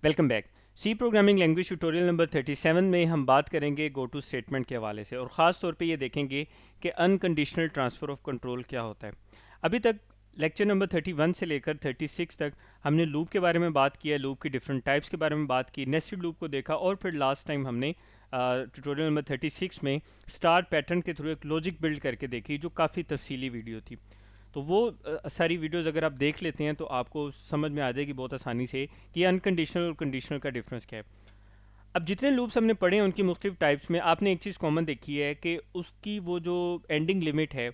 Welcome back. C programming language tutorial number 37 में हम बात करेंगे गो टू स्टेटमेंट के हवाले से और ख़ास तौर पे ये देखेंगे कि अनकंडीशनल ट्रांसफ़र ऑफ कंट्रोल क्या होता है। अभी तक लेक्चर नंबर 31 से लेकर 36 तक हमने लूप के बारे में बात किया, लूप की डिफरेंट टाइप्स के बारे में बात की, नेस्टेड लूप को देखा और फिर लास्ट टाइम हमने ट्यूटोरियल नंबर 36 में स्टार पैटर्न के थ्रू एक लॉजिक बिल्ड करके देखी जो काफ़ी तफसीली वीडियो थी। तो वो सारी वीडियोस अगर आप देख लेते हैं तो आपको समझ में आ जाएगी बहुत आसानी से कि अनकंडीशनल और कंडीशनल का डिफरेंस क्या है। अब जितने लूप्स हमने पढ़े हैं उनकी मुख्तलिफ टाइप्स में आपने एक चीज़ कॉमन देखी है कि उसकी वो जो एंडिंग लिमिट है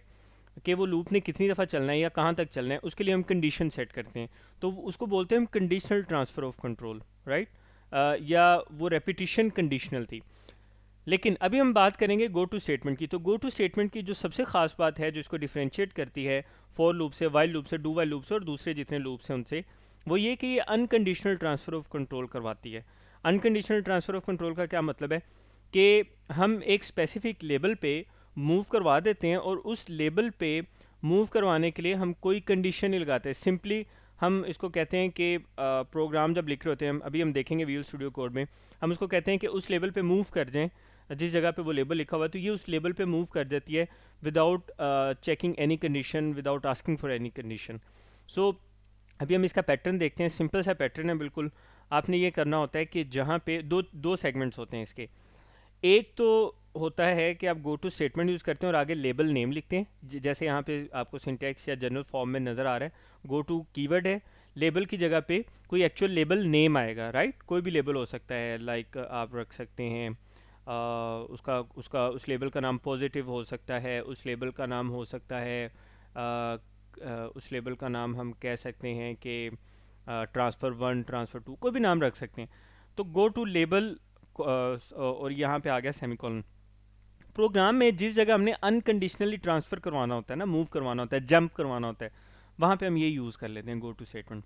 कि वो लूप ने कितनी दफ़ा चलना है या कहाँ तक चलना है, उसके लिए हम कंडीशन सेट करते हैं। तो उसको बोलते हैं हम conditional transfer of control, right. या वो रेपिटिशन कंडीशनल थी। लेकिन अभी हम बात करेंगे गो टू स्टेटमेंट की। तो गो टू स्टेटमेंट की जो सबसे खास बात है जो इसको डिफ्रेंशिएट करती है फॉर लूप से, वाइल लूप से, डू वाइल लूप से और दूसरे जितने लूप्स हैं उनसे, वो ये कि ये अनकंडीशनल ट्रांसफ़र ऑफ कंट्रोल करवाती है। अनकंडीशनल ट्रांसफ़र ऑफ कंट्रोल का क्या मतलब है कि हम एक स्पेसिफिक लेबल पे मूव करवा देते हैं और उस लेबल पे मूव करवाने के लिए हम कोई कंडीशन नहीं लगाते। सिंपली हम इसको कहते हैं कि प्रोग्राम जब लिख रहे होते हैं, अभी हम देखेंगे विजुअल स्टूडियो कोड में, हम उसको कहते हैं कि उस लेवल पे मूव कर जाएं जिस जगह पे वो लेबल लिखा हुआ है, तो ये उस लेबल पे मूव कर देती है without checking any condition, without asking for any condition. So अभी हम इसका पैटर्न देखते हैं। सिंपल सा पैटर्न है बिल्कुल। आपने ये करना होता है कि जहाँ पे दो दो सेगमेंट्स होते हैं इसके। एक तो होता है कि आप गो टू स्टेटमेंट यूज़ करते हैं और आगे लेबल नेम लिखते हैं, जैसे यहाँ पे आपको सिंटैक्स या जनरल फॉर्म में नज़र आ रहा है। गो टू कीवर्ड है, लेबल की जगह पे कोई एक्चुअल लेबल नेम आएगा, राइट। कोई भी लेबल हो सकता है, लाइक आप रख सकते हैं उसका उसका उस लेबल का नाम पॉजिटिव हो सकता है, उस लेबल का नाम हो सकता है उस लेबल का नाम हम कह सकते हैं कि ट्रांसफ़र 1, ट्रांसफ़र 2, कोई भी नाम रख सकते हैं। तो गो टू लेबल और यहाँ पे आ गया सेमीकोलन। प्रोग्राम में जिस जगह हमने अनकंडीशनली ट्रांसफ़र करवाना होता है ना, मूव करवाना होता है, जंप करवाना होता है, वहाँ पे हम ये यूज़ कर लेते हैं गो टू स्टेटमेंट।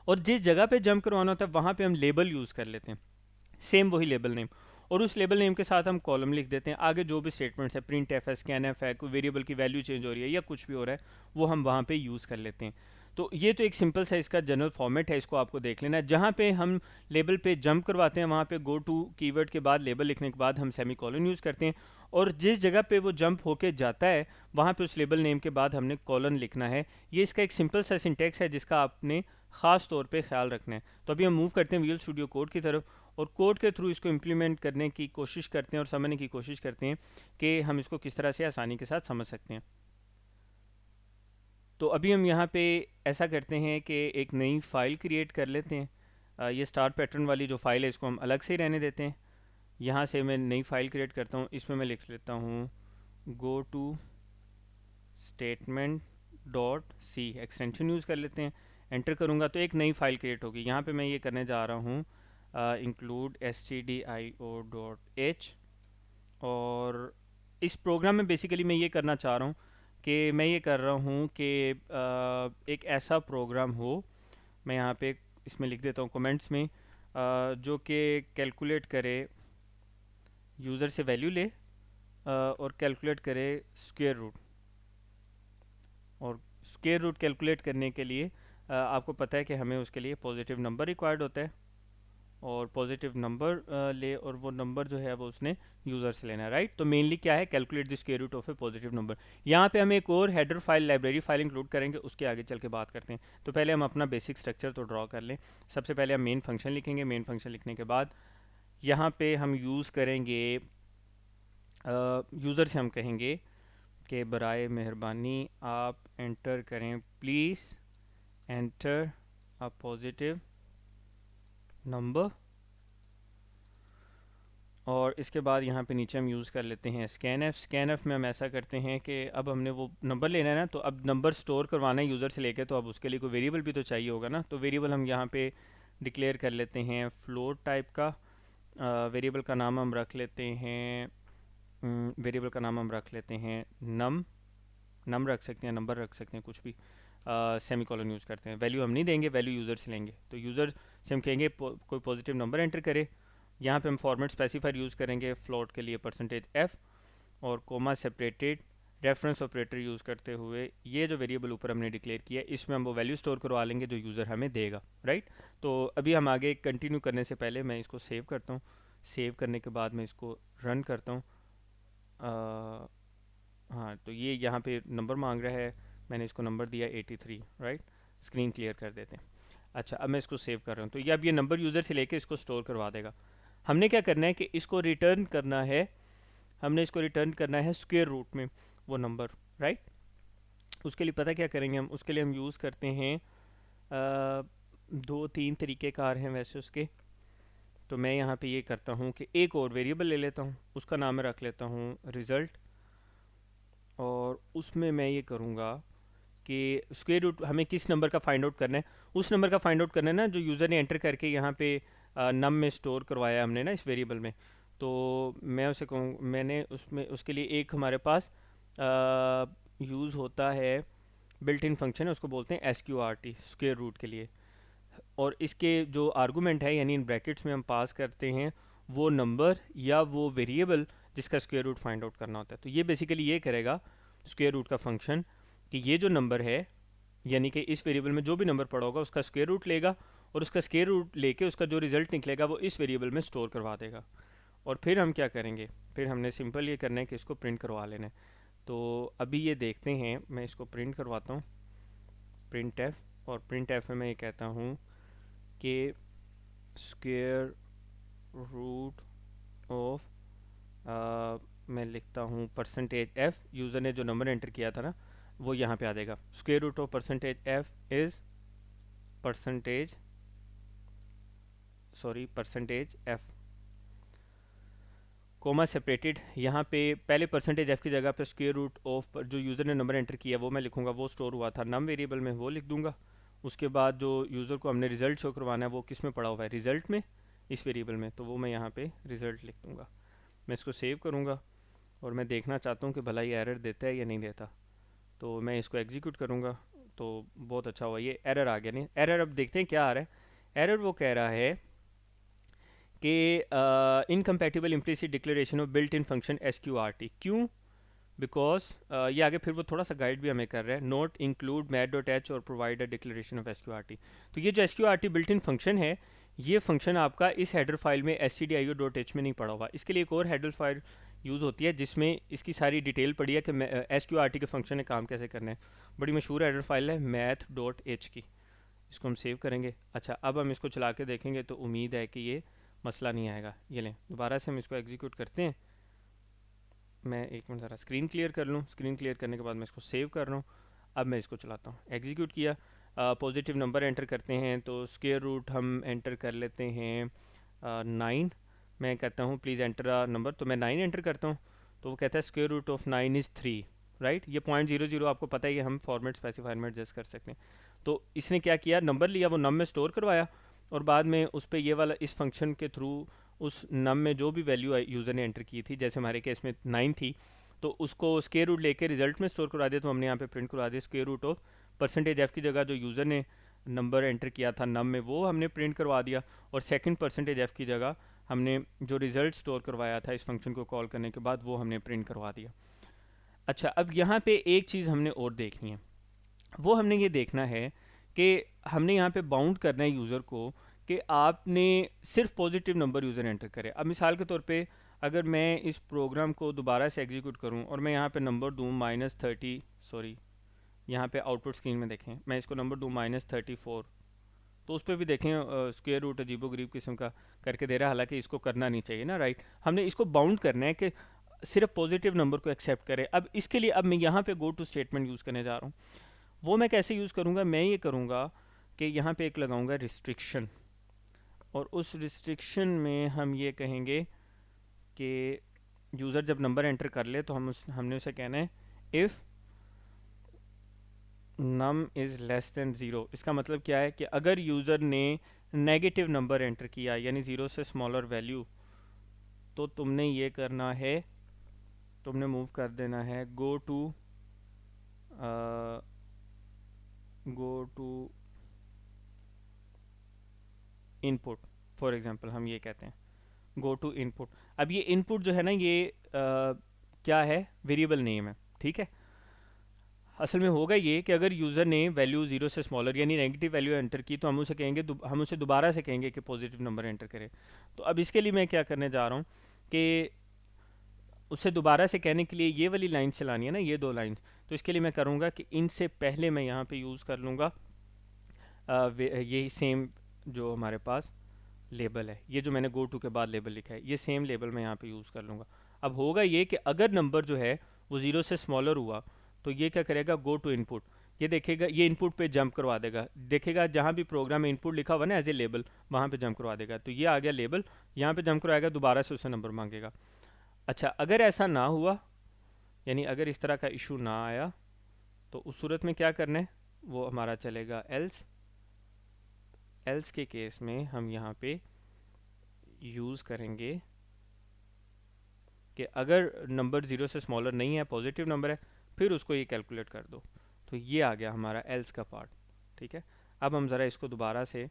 और जिस जगह पे जंप करवाना होता है वहाँ पे हम लेबल यूज़ कर लेते हैं, सेम वही लेबल नेम। और उस लेबल नेम के साथ हम कॉलम लिख देते हैं, आगे जो भी स्टेटमेंट्स है, प्रिंट एफ है, स्कैन एफ है, कोई वेरिएबल की वैल्यू चेंज हो रही है या कुछ भी हो रहा है, वो हम वहाँ पे यूज़ कर लेते हैं। तो ये तो एक सिंपल सा इसका जनरल फॉर्मेट है, इसको आपको देख लेना है। जहाँ पे हम लेबल पे जंप करवाते हैं वहाँ पे गो टू कीवर्ड के बाद लेबल लिखने के बाद हम सेमी कॉलन यूज़ करते हैं। और जिस जगह पे वो जंप होके जाता है वहाँ पे उस लेबल नेम के बाद हमने कॉलन लिखना है। ये इसका एक सिंपल सा सिंटेक्स है जिसका आपने ख़ास तौर पे ख्याल रखना है। तो अभी हम मूव करते हैं विजुअल स्टूडियो कोड की तरफ और कोड के थ्रू इसको इम्प्लीमेंट करने की कोशिश करते हैं और समझने की कोशिश करते हैं कि हम इसको किस तरह से आसानी के साथ समझ सकते हैं। तो अभी हम यहाँ पे ऐसा करते हैं कि एक नई फ़ाइल क्रिएट कर लेते हैं। ये स्टार पैटर्न वाली जो फ़ाइल है इसको हम अलग से ही रहने देते हैं। यहाँ से मैं नई फ़ाइल क्रिएट करता हूँ, इसमें मैं लिख लेता हूँ go to statement dot C, extension use कर लेते हैं। एंटर करूँगा तो एक नई फ़ाइल क्रिएट होगी। यहाँ पे मैं ये करने जा रहा हूँ इंक्लूड stdio.h। और इस प्रोग्राम में बेसिकली मैं ये करना चाह रहा हूँ कि मैं ये कर रहा हूँ कि एक ऐसा प्रोग्राम हो, मैं यहाँ पे इसमें लिख देता हूँ कमेंट्स में, जो कि कैलकुलेट करे, यूज़र से वैल्यू ले और कैलकुलेट करे स्क्वायर रूट। और स्क्वायर रूट कैलकुलेट करने के लिए आपको पता है कि हमें उसके लिए पॉजिटिव नंबर रिक्वायर्ड होता है और पॉजिटिव नंबर ले, और वो नंबर जो है वो उसने यूज़र से लेना है, राइट। तो मेनली क्या है, calculate the square root of a positive number. यहाँ पे हम एक और header file, library file include करेंगे, उसके आगे चल के बात करते हैं। तो पहले हम अपना बेसिक स्ट्रक्चर तो ड्रॉ कर लें। सबसे पहले हम मेन फंक्शन लिखेंगे। मेन फंक्शन लिखने के बाद यहाँ पे हम यूज़ करेंगे, यूज़र से हम कहेंगे कि बराए मेहरबानी आप एंटर करें, please enter a positive number. और इसके बाद यहाँ पे नीचे हम यूज़ कर लेते हैं स्कैन एफ। स्कैन एफ में हम ऐसा करते हैं कि अब हमने वो नंबर लेना है ना, तो अब नंबर स्टोर करवाना है यूज़र से लेके, तो अब उसके लिए कोई वेरिएबल भी तो चाहिए होगा ना। तो वेरिएबल हम यहाँ पे डिक्लेयर कर लेते हैं फ्लोट टाइप का। वेरिएबल का नाम हम रख लेते हैं, वेरिएबल का नाम हम रख लेते हैं नम रख सकते हैं, नंबर रख सकते हैं, कुछ भी। सेमी कॉलन यूज़ करते हैं। वैल्यू हम नहीं देंगे, वैल्यू यूज़र से लेंगे। तो यूज़र से हम कहेंगे कोई पॉजिटिव नंबर एंटर करे। यहाँ पे हम फॉर्मेट स्पेसिफायर यूज़ करेंगे फ्लोट के लिए %f और coma separated reference operator use करते हुए ये जो वेरिएबल ऊपर हमने डिक्लेयर किया है इसमें हम वो वैल्यू स्टोर करवा लेंगे जो यूज़र हमें देगा, राइट। तो अभी हम आगे कंटिन्यू करने से पहले मैं इसको सेव करता हूँ। सेव करने के बाद मैं इसको रन करता हूँ। हाँ, तो ये यहाँ पे नंबर मांग रहा है, मैंने इसको नंबर दिया 83, राइट। स्क्रीन क्लियर कर देते हैं। अच्छा, अब मैं इसको सेव कर रहा हूँ, तो ये अब ये नंबर यूज़र से लेके इसको स्टोर करवा देगा। हमने क्या करना है कि इसको रिटर्न करना है, हमने इसको रिटर्न करना है स्क्वायर रूट में वो नंबर, राइट। उसके लिए पता क्या करेंगे हम, उसके लिए हम यूज़ करते हैं दो तीन तरीक़ेकार हैं वैसे उसके। तो मैं यहाँ पे ये करता हूँ कि एक और वेरिएबल ले लेता हूँ, उसका नाम मैं रख लेता हूँ रिज़ल्ट, और उसमें मैं ये करूँगा कि स्क्वायर रूट हमें किस नंबर का फाइंड आउट करना है, उस नंबर का फाइंड आउट करना है ना जो यूज़र ने एंटर करके यहाँ पे नम में स्टोर करवाया हमने ना इस वेरिएबल में। तो मैं उसे कहूँ, मैंने उसमें उसके लिए एक हमारे पास यूज़ होता है बिल्ट इन फंक्शन है, उसको बोलते हैं SQRT स्क्वायर रूट के लिए। और इसके जो आर्गूमेंट है यानी इन ब्रैकेट्स में हम पास करते हैं वो नंबर या वो वेरिएबल जिसका स्क्वायर रूट फाइंड आउट करना होता है। तो ये बेसिकली ये करेगा स्क्वायर रूट का फंक्शन कि ये जो नंबर है यानी कि इस वेरिएबल में जो भी नंबर पड़ा होगा उसका स्क्वायर रूट लेगा, और उसका स्क्वायर रूट लेके उसका जो रिजल्ट निकलेगा वो इस वेरिएबल में स्टोर करवा देगा। और फिर हम क्या करेंगे, फिर हमने सिंपल ये करना है कि इसको प्रिंट करवा लेना है। तो अभी ये देखते हैं, मैं इसको प्रिंट करवाता हूँ, प्रिंट एफ, और प्रिंट एफ में मैं ये कहता हूँ कि स्क्वायर रूट ऑफ मैं लिखता हूँ %f, यूज़र ने जो नंबर एंटर किया था ना वो यहाँ पे आ जाएगा। Square root of %f is %f comma separated. यहाँ पे पहले %f की जगह पे स्क्वायर रूट ऑफ जो यूज़र ने नंबर एंटर किया वो मैं लिखूँगा, वो स्टोर हुआ था नम वेरिएबल में, वो लिख दूँगा। उसके बाद जो यूज़र को हमने रिज़ल्ट शो करवाना है वो किस में पड़ा हुआ है, रिज़ल्ट में, इस वेरिएबल में, तो वो मैं यहाँ पे रिज़ल्ट लिख दूँगा। मैं इसको सेव करूँगा और मैं देखना चाहता हूँ कि भला ये एरर देता है या नहीं देता। तो मैं इसको एग्जीक्यूट करूँगा, तो बहुत अच्छा हुआ, ये एरर आ गया। नहीं एरर, अब देखते हैं क्या आ रहा है। एरर वो कह रहा है कि incompatible implicit declaration of built in function SQRT। क्यों? बिकॉज ये आगे फिर वो थोड़ा सा गाइड भी हमें कर रहा है, नोट इंक्लूड मैथ.h और provide a declaration of SQRT। तो ये जो SQRT बिल्ट इन फंक्शन है, ये फंक्शन आपका इस हेडर फाइल में stdio.h में नहीं पड़ा हुआ। इसके लिए एक और हेडर फाइल यूज़ होती है जिसमें इसकी सारी डिटेल पड़ी है कि SQRT के फंक्शन ने काम कैसे करना है। बड़ी मशहूर हेडर फाइल है math.h की, इसको हम सेव करेंगे। अच्छा, अब हम इसको चला के देखेंगे तो उम्मीद है कि ये मसला नहीं आएगा। ये लें, दोबारा से हम इसको एग्जीक्यूट करते हैं। मैं एक मिनट ज़रा स्क्रीन क्लियर कर लूँ। स्क्रीन क्लियर करने के बाद मैं इसको सेव कर रहा हूँ। अब मैं इसको चलाता हूँ, एग्जीक्यूट किया, पॉजिटिव नंबर एंटर करते हैं, तो स्क्वायर रूट हम एंटर कर लेते हैं 9। मैं कहता हूँ प्लीज़ एंटर अ नंबर, तो मैं 9 एंटर करता हूँ, तो वो कहता है square root of 9 is 3, right. ये .00 आपको पता है, ये हम फॉर्मेट स्पेसिफायर में एडजस्ट कर सकते हैं। तो इसने क्या किया, नंबर लिया, वो नम में स्टोर करवाया, और बाद में उस पर ये वाला इस फंक्शन के थ्रू उस नम में जो भी वैल्यू यूज़र ने एंटर की थी, जैसे हमारे केस में 9 थी, तो उसको स्क्वायर रूट लेके रिजल्ट में स्टोर करवा दिया। तो हमने यहाँ पे प्रिंट करवा दिया स्क्वायर रूट ऑफ %f की जगह जो यूज़र ने नंबर एंटर किया था नम में वो हमने प्रिंट करवा दिया, और सेकंड %f की जगह हमने जो रिज़ल्ट स्टोर करवाया था इस फंक्शन को कॉल करने के बाद वो हमने प्रिंट करवा दिया। अच्छा, अब यहाँ पे एक चीज़ हमने और देखनी है, वो हमने ये देखना है कि हमने यहाँ पे बाउंड करना है यूज़र को कि आपने सिर्फ पॉजिटिव नंबर यूज़र एंटर करे। अब मिसाल के तौर पे अगर मैं इस प्रोग्राम को दोबारा से एग्जीक्यूट करूँ और मैं यहाँ पे नंबर दूँ -30, सॉरी यहाँ पे आउटपुट स्क्रीन में देखें, मैं इसको नंबर दूँ -34, तो उस पर भी देखें स्क्वायर रूट अजीबो गरीब किस्म का करके दे रहा है, हालांकि इसको करना नहीं चाहिए ना, राइट। हमने इसको बाउंड करना है कि सिर्फ पॉजिटिव नंबर को एक्सेप्ट करे। अब इसके लिए अब मैं यहाँ पे गो टू स्टेटमेंट यूज़ करने जा रहा हूँ। वो मैं कैसे यूज़ करूँगा, मैं ये करूँगा कि यहाँ पे एक लगाऊंगा रिस्ट्रिक्शन, और उस रिस्ट्रिक्शन में हम ये कहेंगे कि यूज़र जब नंबर एंटर कर ले तो हमने उसे कहना है if num is less than 0। इसका मतलब क्या है कि अगर यूज़र ने नेगेटिव नंबर एंटर किया यानी 0 से स्मॉलर वैल्यू, तो तुमने ये करना है, तुमने मूव कर देना है go to input. For example हम ये कहते हैं गो टू इनपुट। अब ये इनपुट जो है ना ये क्या है, वेरिएबल नेम है, ठीक है। असल में होगा ये कि अगर यूज़र ने वैल्यू ज़ीरो से स्मॉलर यानी नेगेटिव वैल्यू एंटर की तो हम उसे कहेंगे, हम उसे दोबारा से कहेंगे कि पॉजिटिव नंबर एंटर करें। तो अब इसके लिए मैं क्या करने जा रहा हूँ कि उसे दोबारा से कहने के लिए ये वाली लाइन चलानी है ना, ये दो लाइन। तो इसके लिए मैं करूँगा कि इनसे पहले मैं यहाँ पे यूज़ कर लूँगा यही सेम जो हमारे पास लेबल है, ये जो मैंने गो टू के बाद लेबल लिखा है, ये सेम लेबल मैं यहाँ पे यूज़ कर लूँगा। अब होगा ये कि अगर नंबर जो है वो ज़ीरो से स्मॉलर हुआ तो ये क्या करेगा, गो टू इनपुट, ये देखेगा, ये इनपुट पे जंप करवा देगा, देखेगा जहाँ भी प्रोग्राम में इनपुट लिखा हुआ ना एज ए लेबल, वहाँ पे जंप करवा देगा। तो ये आ गया लेबल, यहाँ पे जंप करवाएगा, दोबारा से उसे नंबर मांगेगा। अच्छा, अगर ऐसा ना हुआ, यानी अगर इस तरह का इशू ना आया, तो उस सूरत में क्या करना है, वो हमारा चलेगा एल्स। एल्स के केस में हम यहाँ पे यूज़ करेंगे कि अगर नंबर ज़ीरो से स्मॉलर नहीं है, पॉजिटिव नंबर है, फिर उसको ये कैलकुलेट कर दो। तो ये आ गया हमारा एल्स का पार्ट, ठीक है। अब हम ज़रा इसको दोबारा से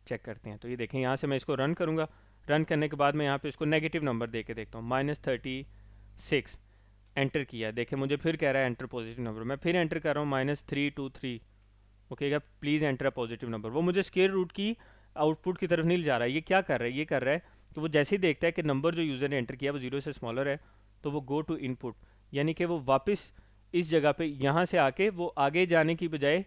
चेक करते हैं। तो ये देखें, यहाँ से मैं इसको रन करूँगा, रन करने के बाद मैं यहाँ पे इसको नेगेटिव नंबर दे के देखता हूँ, -36 एंटर किया, देखें मुझे फिर कह रहा है एंटर पॉजिटिव नंबर। मैं फिर एंटर कर रहा हूँ -323, okay, please enter a positive number. वो मुझे स्क्वायर रूट की आउटपुट की तरफ नहीं ले जा रहा है। ये क्या कर रहा है, ये कर रहा है कि वो जैसे ही देखता है कि नंबर जो यूज़र ने एंटर किया वो ज़ीरो से स्मॉलर है, तो वो गो टू इनपुट, यानी कि वो वापस इस जगह पे यहाँ से आके वो आगे जाने की बजाय,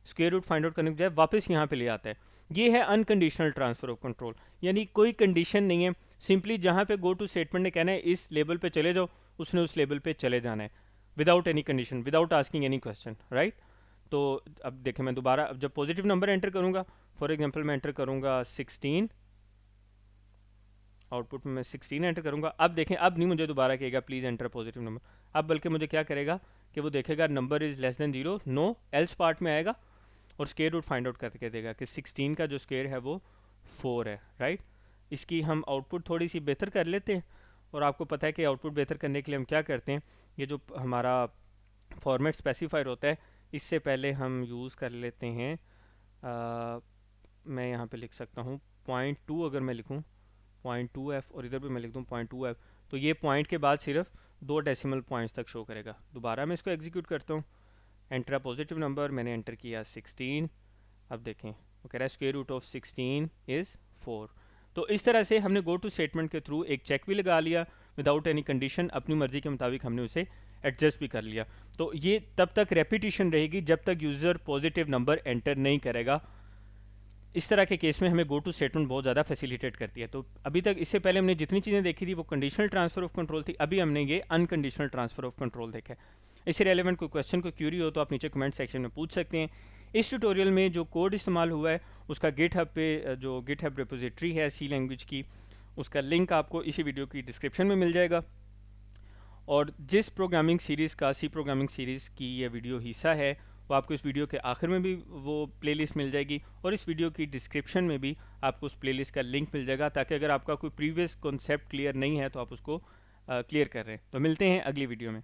स्क्वायर रूट फाइंड आउट करने की बजाय वापस यहाँ पे ले आता है। ये है अनकंडीशनल ट्रांसफ़र ऑफ कंट्रोल, यानी कोई कंडीशन नहीं है, सिंपली जहाँ पे गो टू स्टेटमेंट ने कहना है इस लेवल पे चले जाओ, उसने उस लेवल पे चले जाना है, without any condition, without asking any question, right. तो अब देखें, मैं दोबारा अब जब पॉजिटिव नंबर एंटर करूँगा, फॉर एग्जांपल मैं एंटर करूँगा 16, आउटपुट में मैं 16 एंटर करूँगा। अब देखें, अब नहीं मुझे दोबारा कहेगा प्लीज़ एंटर पॉजिटिव नंबर, अब बल्कि मुझे क्या करेगा कि वो देखेगा number is less than zero, no, else part में आएगा और स्क्वायर रूट फाइंड आउट करके देगा कि 16 का जो स्क्वायर है वो 4 है, राइट। इसकी हम आउटपुट थोड़ी सी बेहतर कर लेते हैं, और आपको पता है कि आउटपुट बेहतर करने के लिए हम क्या करते हैं, ये जो हमारा फॉर्मेट स्पेसिफायर होता है, इससे पहले हम यूज़ कर लेते हैं, मैं यहाँ पे लिख सकता हूँ 0.2, अगर मैं लिखूँ 0.2f और इधर भी मैं लिख दूँ 0.2f, तो ये पॉइंट के बाद सिर्फ 2 डेसिमल पॉइंट्स तक शो करेगा। दोबारा मैं इसको एग्जीक्यूट करता हूँ, एंटर पॉजिटिव नंबर, मैंने एंटर किया 16, अब देखें वो कह रहा है स्क्वायर रूट ऑफ 16 इज़ 4। तो इस तरह से हमने गो टू स्टेटमेंट के थ्रू एक चेक भी लगा लिया विदाउट एनी कंडीशन, अपनी मर्जी के मुताबिक हमने उसे एडजस्ट भी कर लिया। तो ये तब तक रेपिटेशन रहेगी जब तक यूज़र पॉजिटिव नंबर एंटर नहीं करेगा। इस तरह के केस में हमें गो टू स्टेटमेंट बहुत ज़्यादा फैसिलिटेट करती है। तो अभी तक, इससे पहले हमने जितनी चीज़ें देखी थी वो कंडीशनल ट्रांसफ़र ऑफ कंट्रोल थी, अभी हमने ये अनकंडीशनल ट्रांसफ़र ऑफ कंट्रोल देखा है। इससे रेलेवेंट कोई क्वेश्चन, कोई क्यूरी हो तो आप नीचे कमेंट सेक्शन में पूछ सकते हैं। इस ट्यूटोरियल में जो कोड इस्तेमाल हुआ है उसका गिटहब पे, जो गिटहब रिपोजिटरी है सी लैंग्वेज की, उसका लिंक आपको इसी वीडियो की डिस्क्रिप्शन में मिल जाएगा। और जिस प्रोग्रामिंग सीरीज़ का, सी प्रोग्रामिंग सीरीज़ की ये वीडियो हिस्सा है, वो आपको इस वीडियो के आखिर में भी वो प्लेलिस्ट मिल जाएगी, और इस वीडियो की डिस्क्रिप्शन में भी आपको उस प्लेलिस्ट का लिंक मिल जाएगा, ताकि अगर आपका कोई प्रीवियस कॉन्सेप्ट क्लियर नहीं है तो आप उसको क्लियर कर रहे हैं। तो मिलते हैं अगली वीडियो में।